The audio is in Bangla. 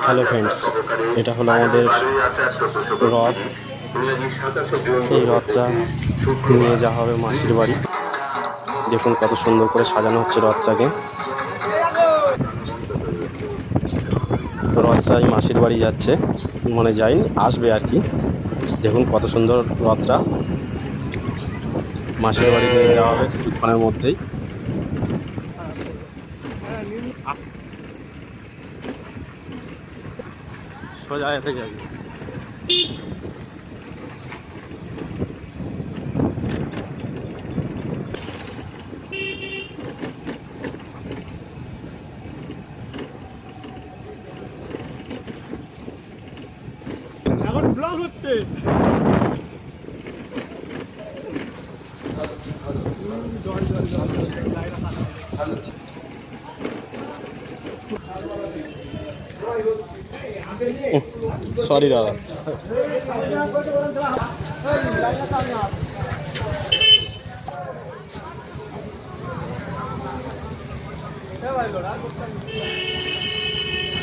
হ্যালো ফ্রেন্ডস, এটা হলো আমাদের রথ। এই রথটা নিয়ে যাওয়া হবে মাসির বাড়ি। দেখুন কত সুন্দর করে সাজানো হচ্ছে রথটাকে। রথটা এই মাসির বাড়ি যাচ্ছে, মানে যায়নি, আসবে আর কি। দেখুন কত সুন্দর রথটা মাসির বাড়ি নিয়ে যাওয়া হবে কিছুক্ষণের মধ্যেই। সোজা যেতে যাবে। এখন ব্লগ হচ্ছে। সরি দাদা।